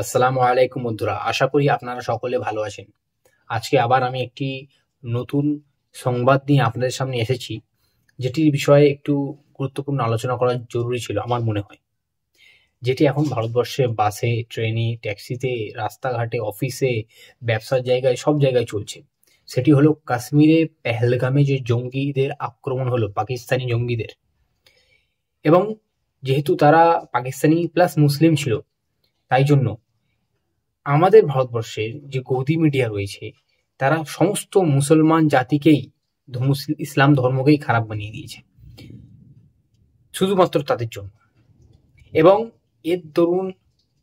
আসসালামু আলাইকুম বন্ধুরা, আশা করি আপনারা সকলে ভালো আছেন। আজকে আবার আমি একটি নতুন সংবাদ নিয়ে আপনাদের সামনে এসেছি, যেটির বিষয়ে একটু গুরুত্বপূর্ণ আলোচনা করা জরুরি ছিল আমার মনে হয়। যেটি এখন ভারতবর্ষে বাসে, ট্রেনে, ট্যাক্সিতে, রাস্তাঘাটে, অফিসে, ব্যবসার জায়গায় সব জায়গায় চলছে। সেটি হলো কাশ্মীরে পেহেলগামে যে জঙ্গিদের আক্রমণ হলো, পাকিস্তানি জঙ্গিদের। এবং যেহেতু তারা পাকিস্তানি প্লাস মুসলিম ছিল, তাই জন্য আমাদের ভারতবর্ষের যে গদি মিডিয়া রয়েছে, তারা সমস্ত মুসলমান জাতিকেই ইসলাম ধর্মকেই খারাপ বানিয়ে দিয়েছে শুধুমাত্র তাদের জন্য। এবং এর দরুন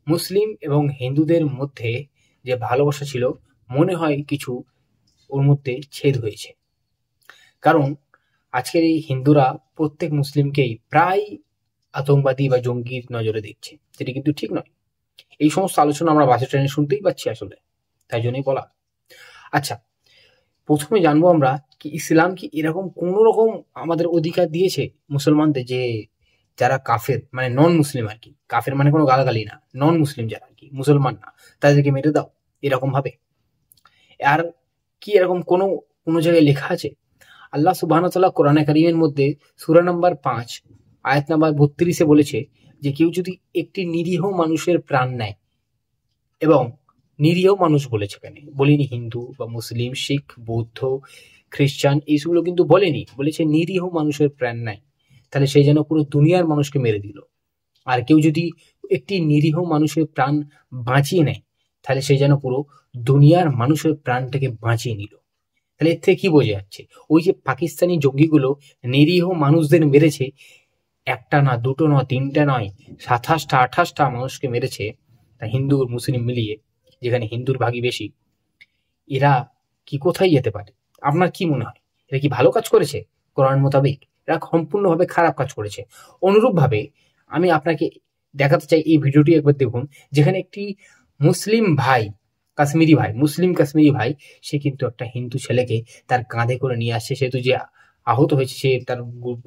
মুসলিম এবং হিন্দুদের মধ্যে যে ভালোবাসা ছিল, মনে হয় কিছু ওর মধ্যে ছেদ হয়েছে। কারণ আজকের এই হিন্দুরা প্রত্যেক মুসলিমকেই প্রায় আতঙ্কবাদী বা জঙ্গির নজরে দেখছে, যেটি কিন্তু ঠিক নয়। এই সমস্ত আলোচনা আমরা বাসে ট্রেনে শুনতেই পাচ্ছি আসলে, তাই জন্যই বলা। আচ্ছা, প্রথমে জানবো আমরা কি ইসলাম কি এরকম কোন রকম আমাদের অধিকার দিয়েছে মুসলমানদের, যে যারা কাফের মানে নন মুসলিম আর কি, কাফের মানে কোনো গালাগালি না, নন মুসলিম যারা আর কি, মুসলমান না, তাদেরকে মেরে দাও এরকম ভাবে? আর কি এরকম কোনো জায়গায় লেখা আছে? আল্লাহ সুবহানাহু ওয়া তাআলা কোরআনে কারীমের মধ্যে সূরা নাম্বার 5 আয়াত নাম্বার 32 এ বলেছে যে কেউ যদি একটি নিরীহ মানুষের প্রাণ নেয়, এবং নিরীহ মানুষ বলেছে, কেন বলিনি হিন্দু বা মুসলিম, শিখ, বৌদ্ধ, খ্রিস্টান, এইসবগুলো কিন্তু বলেনি, বলেছে নিরীহ মানুষের প্রাণ নেয়, তাহলে সেই যেন পুরো দুনিয়ার মানুষকে মেরে দিল। আর কেউ যদি একটি নিরীহ মানুষের প্রাণ বাঁচিয়ে নেয়, তাহলে সেই যেন পুরো দুনিয়ার মানুষের প্রাণটাকে বাঁচিয়ে নিল। তাহলে এর থেকে কি বোঝা যাচ্ছে? ওই যে পাকিস্তানি জঙ্গিগুলো নিরীহ মানুষদের মেরেছে, একটা না, দুটো নয়, তিনটা নয়, 27টা 28টা মানুষকে মেরেছে, তা হিন্দু মুসলিম মিলিয়ে, যেখানে হিন্দুর ভাগই বেশি। এরা কি কোথায় যেতে পারে? আপনার কি মনে হয়, এরা কি ভালো কাজ করেছে? কোরআন মোতাবেক এরা সম্পূর্ণভাবে খারাপ কাজ করেছে। অনুরূপভাবে আমি আপনাকে দেখাতে চাই, এই ভিডিওটি একবার দেখুন, যেখানে একটি মুসলিম ভাই, কাশ্মীরি ভাই, মুসলিম কাশ্মীরি ভাই, সে কিন্তু একটা হিন্দু ছেলেকে তার কাঁধে করে নিয়ে আসছে। সেহেতু যে আহত হয়েছে, সে তার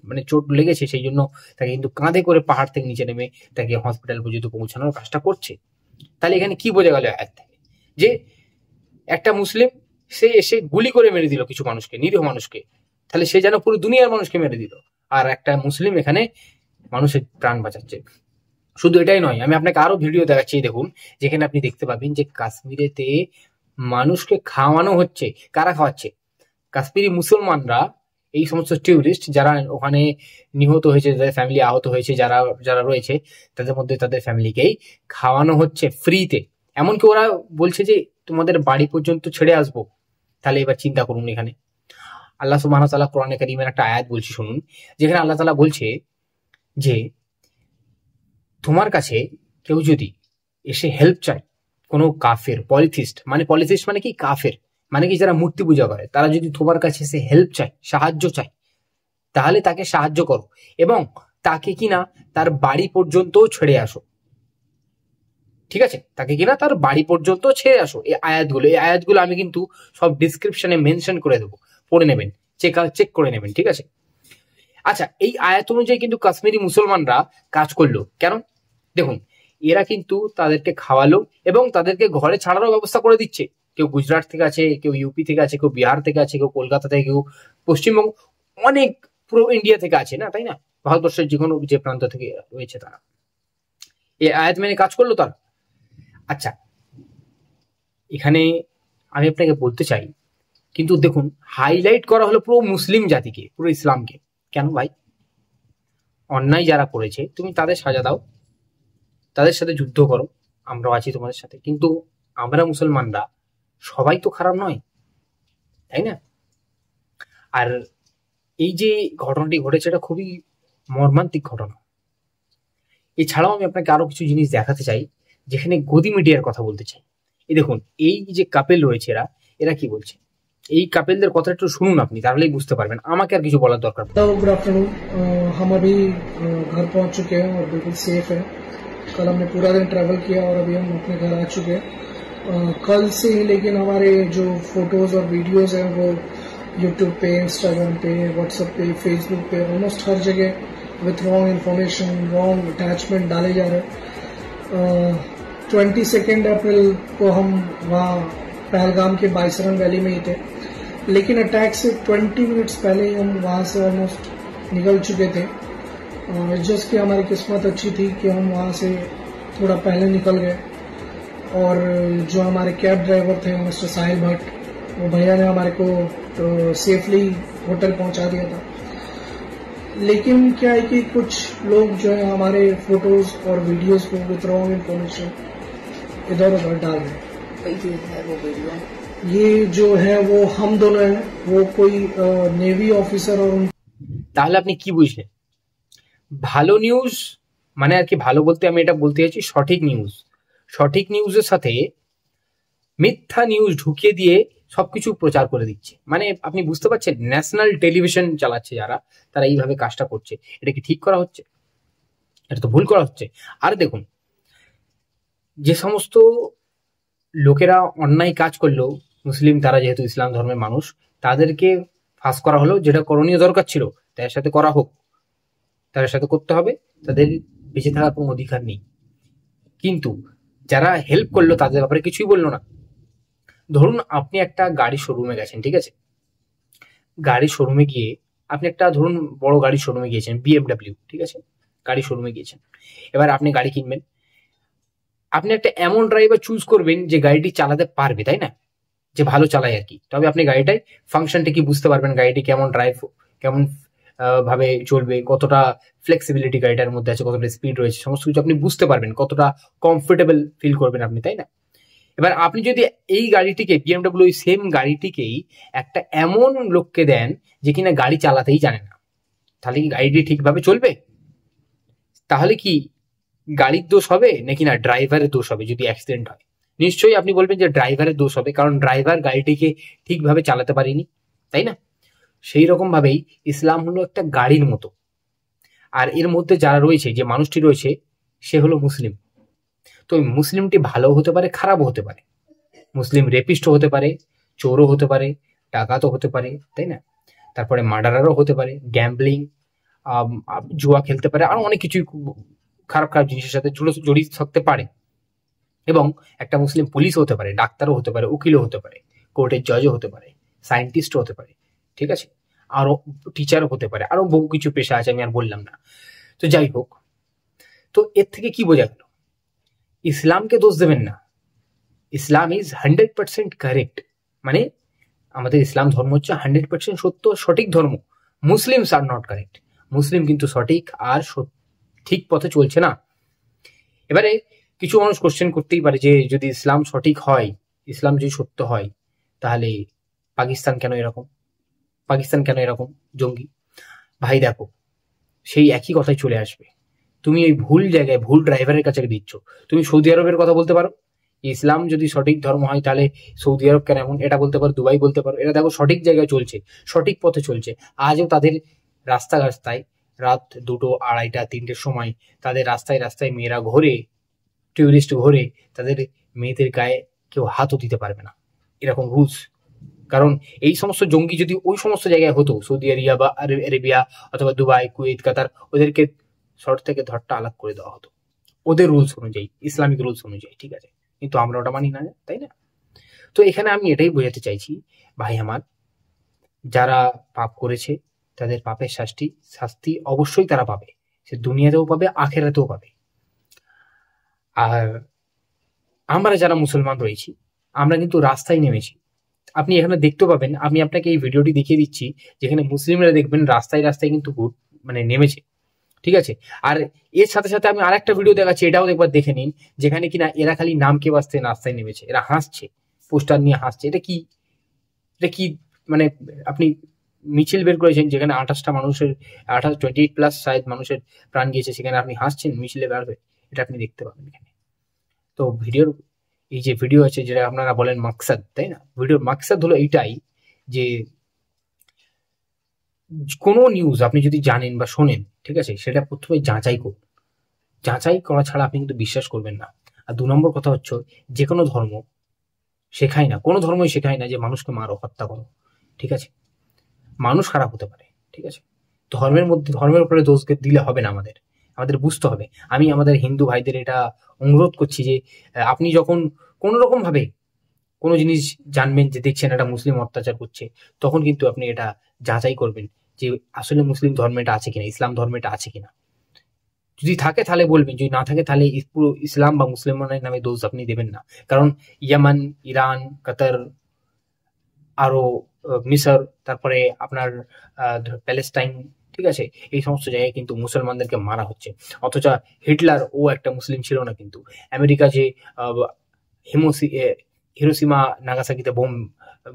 মানে চোট লেগেছে, সেই জন্য তাকে কিন্তু কাঁধে করে পাহাড় থেকে নিচে নেমে তাকে হসপিটাল পর্যন্ত পৌঁছানোর কাজটা করছে। তাহলে এখানে কি বোঝা গেল আয়াত থেকে? যে একটা মুসলিম সে এসে গুলি করে মেরে দিল কিছু মানুষকে, নিরীহ মানুষকে, তাহলে সে যেন পুরো দুনিয়ার মানুষকে মেরে দিল। আর একটা মুসলিম এখানে মানুষের প্রাণ বাঁচাচ্ছে। শুধু এটাই নয়, আমি আপনাকে আরো ভিডিও দেখাচ্ছি, দেখুন, যেখানে আপনি দেখতে পাবেন যে কাশ্মীরেতে মানুষকে খাওয়ানো হচ্ছে। কারা খাওয়াচ্ছে? কাশ্মীরি মুসলমানরা, এই সমস্ত টুরিস্ট যারা ওখানে নিহত হয়েছে, যাদের ফ্যামিলি আহত হয়েছে, যারা যারা রয়েছে, তাদের মধ্যে তাদের ফ্যামিলিকেই খাওয়ানো হচ্ছে ফ্রিতে। এমনকি ওরা বলছে যে তোমাদের বাড়ি পর্যন্ত ছেড়ে আসবো। তাহলে এবার চিন্তা করুন, এখানে আল্লাহ সুবহানাহু ওয়া তাআলা কোরআনে কারীমের একটা আয়াত বলছি, শুনুন, যেখানে আল্লাহ তাআলা বলছে যে তোমার কাছে কেউ যদি এসে হেল্প চায়, কোনো কাফের, পলিথিস্ট মানে কি কাফের, মানে কি যারা মূর্তি পূজা করে, তারা যদি তোমার কাছে এসে হেল্প চায়, সাহায্য চায়, তাহলে তাকে সাহায্য করো, এবং তাকে কিনা তার বাড়ি পর্যন্ত ছেড়ে আসো। ঠিক আছে? তাকে কিনা তার বাড়ি পর্যন্ত ছেড়ে আসো। এই আয়াতগুলো আমি কিন্তু সব ডিসক্রিপশনে মেনশন করে দেবো, পড়ে নেবেন, চেক করে নেবেন, ঠিক আছে? আচ্ছা, এই আয়াত অনুযায়ী কিন্তু কাশ্মীরি মুসলমানরা কাজ করলো। কেন? দেখুন, এরা কিন্তু তাদেরকে খাওয়ালো এবং তাদেরকে ঘরে ছাড়ারও ব্যবস্থা করে দিচ্ছে। কেউ গুজরাট থেকে আছে, কেউ ইউপি থেকে আছে, কেউ বিহার থেকে আছে, কেউ কলকাতা থেকে, কেউ পশ্চিমবঙ্গ, অনেক পুরো ইন্ডিয়া থেকে আছে, না তাই না? ভারতবর্ষের যে কোনো যে প্রান্ত থেকে রয়েছে তারা এই আয়াত মেনে কাজ করলো তারা। আচ্ছা, এখানে আমি আপনাকে বলতে চাই, কিন্তু দেখুন, হাইলাইট করা হলো পুরো মুসলিম জাতিকে, পুরো ইসলামকে। কেন ভাই? অন্যায় যারা করেছে তুমি তাদের সাজা দাও, তাদের সাথে যুদ্ধ করো, আমরাও আছি তোমাদের সাথে, কিন্তু আমরা মুসলমানরা সবাই তো খারাপ নয়, তাই না? আর এই যে ঘটনাটি ঘটেছে, এটা খুবই মর্মান্তিক ঘটনা। এছাড়াও আমি আপনাকে আরো কিছু জিনিস দেখাতে চাই, যেখানে গদি মিডিয়ার কথা বলতে চাই। এই দেখুন, এই যে কাপেল রয়েছে, এরা কি বলছে, এই কাপেলদের কথা একটু শুনুন আপনি, তাহলেই বুঝতে পারবেন, আমাকে আর কিছু বলার দরকার। तो गुड आफ्टरनून। हम अभी घर पहुंच चुके हैं और बिल्कुल सेफ है। कल हमने पूरा दिन ट्रैवल किया और अभी हम अपने घर आ चुके हैं। कल से ही लेकिन हमारे जो फोटोज और वीडियोस हैं वो यूट्यूब पे, इंस्टाग्राम पे, व्हाट्सएप पे, फेसबुक पे, ऑलमोस्ट हर जगह with wrong information, wrong attachment डाले जा रहे हैं। 22 अप्रैल को हम वहाँ पहलगाम के बाइसरन वैली में ही थे, लेकिन अटैक से 20 मिनट्स पहले ही हम वहाँ से ऑलमोस्ट निकल चुके थे। जस्ट कि हमारी किस्मत अच्छी थी कि हम वहाँ से थोड़ा पहले निकल गए, और जो हमारे कैब ड्राइवर थे मिस्टर साहिल भट्ट, वो भैया ने हमारे को सेफली होटल पहुँचा दिया था। लेकिन क्या है कि कुछ लोग जो है हमारे फोटोज और वीडियोस को विद रॉन्ग इन्फॉर्मेशन इधर उधर डाल रहे हैं। वो वीडियो ये जो है वो हम दोनों हैं, वो कोई नेवी ऑफिसर और তাহলে আপনি কি বুঝলেন? ভালো নিউজ মানে আর কি, ভালো বলতে আমি এটা বলতে চাইছি সঠিক নিউজ। সঠিক নিউজের সাথে মিথ্যা নিউজ ঢুকিয়ে দিয়ে সবকিছু প্রচার করে দিচ্ছে। মানে আপনি বুঝতে পারছেন, ন্যাশনাল টেলিভিশন চালাচ্ছে যারা, তারা এইভাবে কাজটা করছে। এটা কি ঠিক করা হচ্ছে? এটা তো ভুল করা হচ্ছে। আর দেখুন, যে সমস্ত লোকেরা অন্যায় কাজ করলো, মুসলিম, তারা যেহেতু ইসলাম ধর্মের মানুষ, তাদেরকে ফাঁস করা হলো, যেটা করণীয় দরকার ছিল তাদের সাথে করা হোক, তাদের সাথে করতে হবে, তাদের বেঁচে থাকার কোনো অধিকার নেই। কিন্তু যারা হেল্প করলো তাদের ব্যাপারে কিছুই বললো না। ধরুন আপনি একটা গাড়ি শোরুমে গেছেন, ঠিক আছে, গাড়ি শোরুমে গিয়ে আপনি একটা ধরুন বড় গাড়ি শোরুমে গিয়েছেন, BMW, ঠিক আছে, গাড়ি শোরুমে গিয়েছেন, এবার আপনি গাড়ি কিনবেন, আপনি একটা এমন ড্রাইভার চুজ করবেন যে গাড়িটি চালাতে পারবে, তাই না, যে ভালো চালায় আর কি। তবে আপনি গাড়িটাই ফাংশনটা কি বুঝতে পারবেন, গাড়িটি কেমন ড্রাইভ, কেমন ভাবে চলবে, কতটা ফ্লেক্সিবিলিটি গাড়িটার মধ্যে আছে, কতটা স্পিড রয়েছে, সমস্ত কিছু আপনি বুঝতে পারবেন, কতটা কমফোর্টেবল ফিল করবেন আপনি, তাই না। এবার আপনি যদি এই গাড়িটিকে, BMW ওই সেম গাড়িটিকেই একটা এমন লোককে দেন যে কিনা গাড়ি চালাতেই জানে না, তাহলে কি গাড়িটি ঠিকভাবে চলবে? তাহলে কি গাড়ির দোষ হবে নাকি না ড্রাইভারের দোষ হবে? যদি অ্যাক্সিডেন্ট হয় নিশ্চয়ই আপনি বলবেন যে ড্রাইভারের দোষ হবে, কারণ ড্রাইভার গাড়িটিকে ঠিকভাবে চালাতে পারেনি, তাই না। সেই রকম ভাবেই ইসলাম হলো একটা গাড়ির মতো, আর এর মধ্যে যারা রয়েছে, যে মানুষটি রয়েছে, সে হলো মুসলিম। তো মুসলিমটি ভালো হতে পারে, খারাপও হতে পারে। মুসলিম রেপিস্টও হতে পারে, চোরও হতে পারে, ডাকাতও হতে পারে, তাই না। তারপরে মার্ডারারও হতে পারে, গ্যাম্বলিং, জুয়া খেলতে পারে, আর অনেক কিছুই খারাপ খারাপ জিনিসের সাথে জড়িত থাকতে পারে। এবং একটা মুসলিম পুলিশও হতে পারে, ডাক্তারও হতে পারে, উকিলও হতে পারে, কোর্টের জজও হতে পারে, সায়েন্টিস্টও হতে পারে, ঠিক আছে, আরো টিচারও হতে পারে, আরো বহু কিছু পেশা আছে, আমি আর বললাম না। তো যাই হোক, তো এর থেকে কি বোঝা গেল? ইসলামকে দোষ দেবেন না, ইসলাম ইজ 100% কারেক্ট। মানে আমাদের ইসলাম ধর্ম হচ্ছে 100% সত্য, সঠিক ধর্ম। Muslims are not correct. Muslim কিন্তু সঠিক আর ঠিক পথে চলছে না। এবারে কিছু মানুষ কোশ্চেন করতেই পারে যে যদি ইসলাম সঠিক হয়, ইসলাম যদি সত্য হয়, তাহলে পাকিস্তান কেন এরকম, পাকিস্তান কেন এরকম জঙ্গি? ভাই দেখো, সেই একই কথাই চলে আসবে। তুমি ওই ভুল জায়গায় ভুল ড্রাইভারের কাছে দিচ্ছ। তুমি সৌদি আরবের কথা বলতে পারো, ইসলাম যদি সঠিক ধর্ম হয় তাহলে সৌদি আরব কেন এমন, এটা বলতে পারো, দুবাই বলতে পারো। এরা দেখো সঠিক জায়গায় চলছে, সঠিক পথে চলছে। আজও তাদের রাস্তায় রাত 2টো, 2:30, 3টের সময় তাদের রাস্তায় রাস্তায় মেয়েরা ঘোরে, টুরিস্ট ঘোরে, তাদের মেয়েদের গায়ে কেউ হাতও দিতে পারবে না, এরকম রুলস। কারণ এই সমস্ত জঙ্গি যদি ওই সমস্ত জায়গায় হতো, সৌদি আরবিয়া বা আরেবিয়া অথবা দুবাই, কুয়েত, কাতার, ওদেরকে শর্ট থেকে ধরটা আলাদা করে দেওয়া হতো ওদের রুলস অনুযায়ী, ইসলামিক রুলস অনুযায়ী, ঠিক আছে। কিন্তু আমরা ওটা মানি না, তাই না। তো এখানে আমি এটাই বোঝাতে চাইছি, ভাই আমার, যারা পাপ করেছে তাদের পাপের শাস্তি অবশ্যই তারা পাবে, সে দুনিয়াতেও পাবে, আখেরাতেও পাবে। আর আমরা যারা মুসলমান রয়েছি, আমরা কিন্তু রাস্তায় নেমেছি। আপনি এখানে দেখতে পাবেন, আমি আপনাকে এই ভিডিওটি দেখিয়ে দিচ্ছি, যেখানে মুসলিমরা দেখবেন রাস্তায় রাস্তায় কিন্তু মানে নেমেছে, ঠিক আছে। আর এর সাথে সাথে আমি আরেকটা ভিডিও দেখাচ্ছি, এটাও একবার দেখে নিন, যেখানে কিনা এরা খালি নামকে বাঁচতে রাস্তায় নেমেছে, এরা হাসছে, পোস্টার নিয়ে হাসছে। এটা কি মানে আপনি মিছিল বের করেছেন যেখানে 28টা মানুষের 28+ শায়দ মানুষের প্রাণ গিয়েছে, সেখানে আপনি হাসছেন মিছিলে বের হয়ে, এটা আপনি দেখতে পাবেন এখানে। তো ভিডিওর এই যে ভিডিও আছে, যেটা আপনারা বলেন মাকসাদ, তাই না, ভিডিওর মাকসাদ হলো এইটাই যে কোনো নিউজ আপনি যদি জানেন বা শোনেন, ঠিক আছে, সেটা প্রথমে যাচাই করুন। যাচাই করা ছাড়া আপনি কিন্তু বিশ্বাস করবেন না। আর 2 নম্বর কথা হচ্ছে, যে কোনো ধর্ম শেখায় না, কোনো ধর্মই শেখায় না যে মানুষকে মারো, হত্যা করো, ঠিক আছে। মানুষ খারাপ হতে পারে, ঠিক আছে, ধর্মের উপরে দোষ দিলে হবে না। আমাদের বুঝতে হবে। আমি আমাদের হিন্দু ভাইদের এটা অনুরোধ করছি যে আপনি যখন কোনো রকম ভাবে কোনো জিনিস জানবেন যে দেখছেন একটা মুসলিম অত্যাচার করছে, তখন কিন্তু আপনি এটা যাচাই করবেন যে আসলে মুসলিম ধর্মটা আছে কিনা, ইসলাম ধর্মটা আছে কিনা। যদি থাকে তাহলে বলবেন, যদি না থাকে তাহলে পুরো ইসলাম বা মুসলমানের নামে দোষ আপনি দেবেন না। কারণ ইয়ামান, ইরান, কাতার, আরো মিশর, তারপরে আপনার প্যালেস্টাইন, ঠিক আছে, এই সমস্ত জায়গায় কিন্তু মুসলমানদেরকে মারা হচ্ছে। অথচ হিটলার ও একটা মুসলিম ছিল না কিন্তু। আমেরিকা যে হিরোসীমা নাগাসাকিতে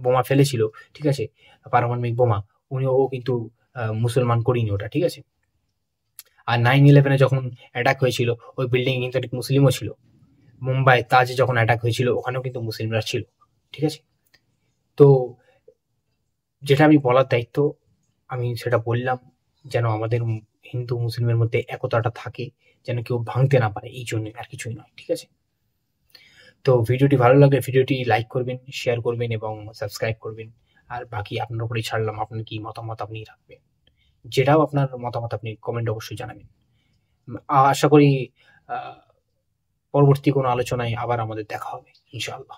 বোমা ফেলেছিল, ঠিক আছে, পারমাণবিক বোমা, ও কিন্তু মুসলমান করিনি ওটা, ঠিক আছে। আর 9/11 যখন অ্যাটাক হয়েছিল, ওই বিল্ডিং কিন্তু অনেক মুসলিমও ছিল। মুম্বাই তাজে যখন অ্যাটাক হয়েছিল, ওখানেও কিন্তু মুসলিমরা ছিল, ঠিক আছে। তো যেটা আমি বলার দায়িত্ব, আমি সেটা বললাম, যেন আমাদের হিন্দু মুসলিমের মধ্যে একতাটা থাকে, যেন কেউ ভাঙতে না পারে, এই জন্য, আর কিছুই নয়, ঠিক আছে। তো ভিডিওটি ভালো লাগলে ভিডিওটি লাইক করবেন, শেয়ার করবেন এবং সাবস্ক্রাইব করবেন। আর বাকি আপনার উপরেই ছাড়লাম, আপনার কি মতামত আপনি রাখবেন। যেটাও আপনার মতামত আপনি কমেন্ট অবশ্যই জানাবেন। আশা করি পরবর্তী কোনো আলোচনায় আবার আমাদের দেখা হবে ইনশাআল্লাহ।